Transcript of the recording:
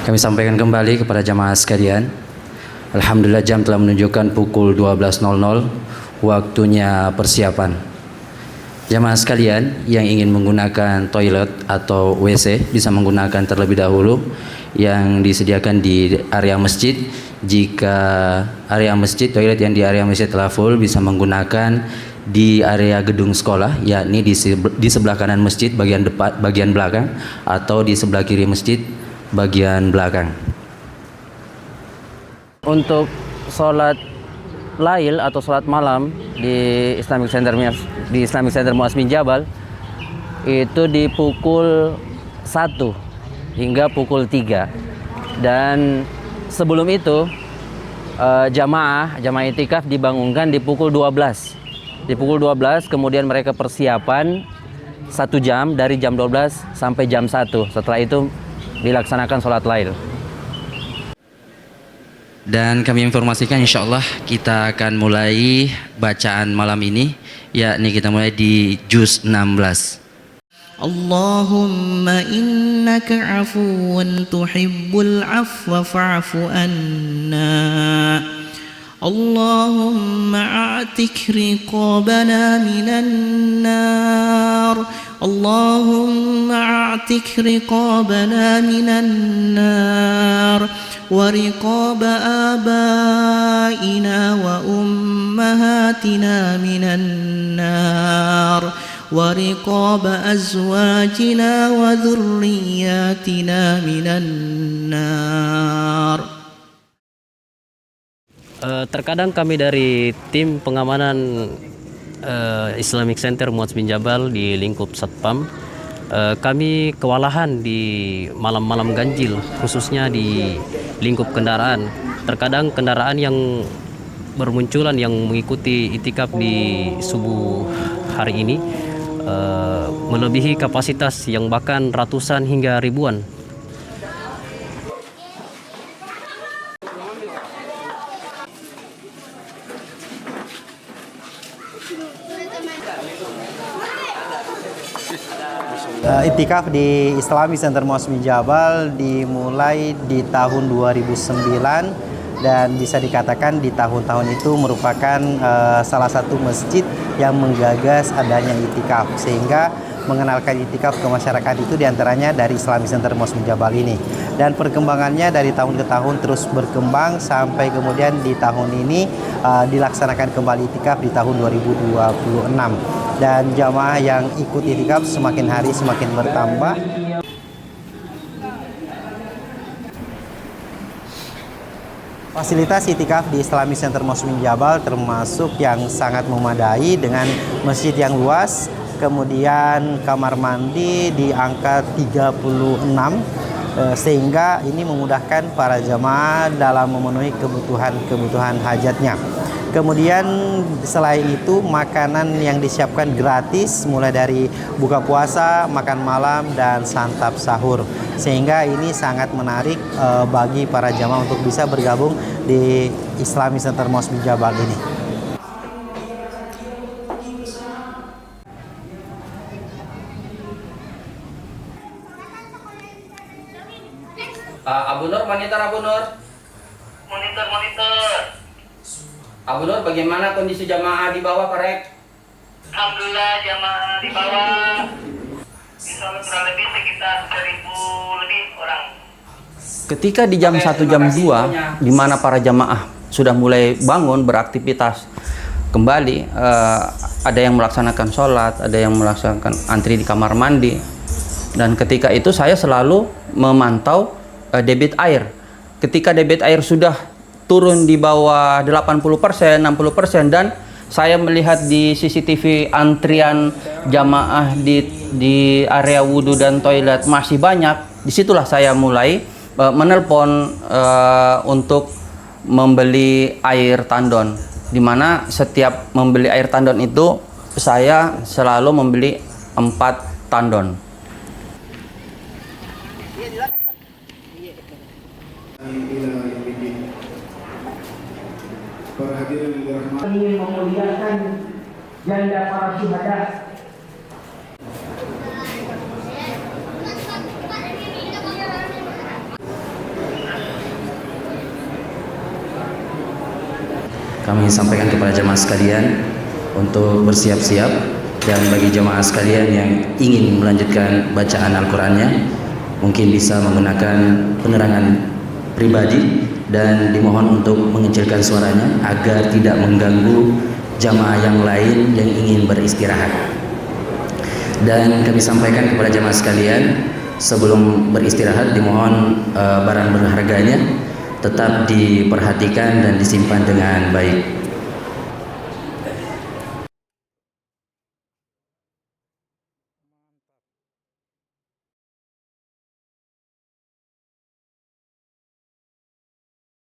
Kami sampaikan kembali kepada jamaah sekalian. Alhamdulillah jam telah menunjukkan pukul 12.00, waktunya persiapan. Jamaah sekalian yang ingin menggunakan toilet atau WC bisa menggunakan terlebih dahulu yang disediakan di area masjid. Jika area masjid, toilet yang di area masjid telah full, bisa menggunakan di area gedung sekolah, yakni di sebelah kanan masjid bagian belakang, atau di sebelah kiri masjid bagian belakang. Untuk sholat lail atau sholat malam di Islamic Center Muaz bin Jabal itu di pukul 1 hingga pukul 3, dan sebelum itu jamaah itikaf dibangunkan di pukul 12. Di pukul 12 kemudian mereka persiapan 1 jam, dari jam 12 sampai jam 1. Setelah itu dilaksanakan sholat lail. Dan kami informasikan insya Allah kita akan mulai bacaan malam ini, yakni kita mulai di juz 16. Allahumma innaka afuwan tuhibbul afwa fa'fu anna. Allahumma a'tik riqabana minan nar. Allahumma a'tik riqabana minan nar wa riqaba abaina wa ummahatina minan nar wa riqaba azwajina wa dhurriyyatina minan nar. Terkadang kami dari tim pengamanan Islamic Center Muaz bin Jabal di lingkup Satpam, kami kewalahan di malam-malam ganjil, khususnya di lingkup kendaraan. Terkadang kendaraan yang bermunculan yang mengikuti itikaf di subuh hari ini melebihi kapasitas yang bahkan ratusan hingga ribuan. Itikaf di Islamic Center Muaz bin Jabal dimulai di tahun 2009, dan bisa dikatakan di tahun-tahun itu merupakan salah satu masjid yang menggagas adanya itikaf, sehingga mengenalkan itikaf ke masyarakat itu diantaranya dari Islamic Center Muaz bin Jabal ini. Dan perkembangannya dari tahun ke tahun terus berkembang sampai kemudian di tahun ini dilaksanakan kembali itikaf di tahun 2026. Dan jamaah yang ikut itikaf semakin hari semakin bertambah. Fasilitas itikaf di Islamic Center Muaz bin Jabal termasuk yang sangat memadai dengan masjid yang luas, kemudian kamar mandi di angka 36, sehingga ini memudahkan para jamaah dalam memenuhi kebutuhan hajatnya. Kemudian selain itu makanan yang disiapkan gratis, mulai dari buka puasa, makan malam, dan santap sahur, sehingga ini sangat menarik bagi para jamaah untuk bisa bergabung di Islamic Center Muaz bin Jabal ini. Abu Nur, monitor Abu Nur. Monitor. Abu Nur, bagaimana kondisi jamaah di bawah, Pak Rek? Alhamdulillah jamaah di bawah insya Allah kurang lebih sekitar 1.000 lebih orang. Ketika di jam 1 jam 2 di mana para jamaah sudah mulai bangun beraktivitas kembali, ada yang melaksanakan sholat, ada yang melaksanakan antri di kamar mandi, dan ketika itu saya selalu memantau debit air. Ketika debit air sudah turun di bawah 80%, 60%, dan saya melihat di CCTV antrian jamaah di area wudhu dan toilet masih banyak, disitulah saya mulai menelpon untuk membeli air tandon, di mana setiap membeli air tandon itu saya selalu membeli 4 tandon. Ingin memuliakan janda para syuhada. kami sampaikan kepada jamaah sekalian untuk bersiap-siap, dan bagi jamaah sekalian yang ingin melanjutkan bacaan Al-Qur'annya mungkin bisa menggunakan penerangan pribadi dan dimohon untuk mengecilkan suaranya agar tidak mengganggu jamaah yang lain yang ingin beristirahat. Dan kami sampaikan kepada jamaah sekalian, sebelum beristirahat dimohon barang berharganya tetap diperhatikan dan disimpan dengan baik.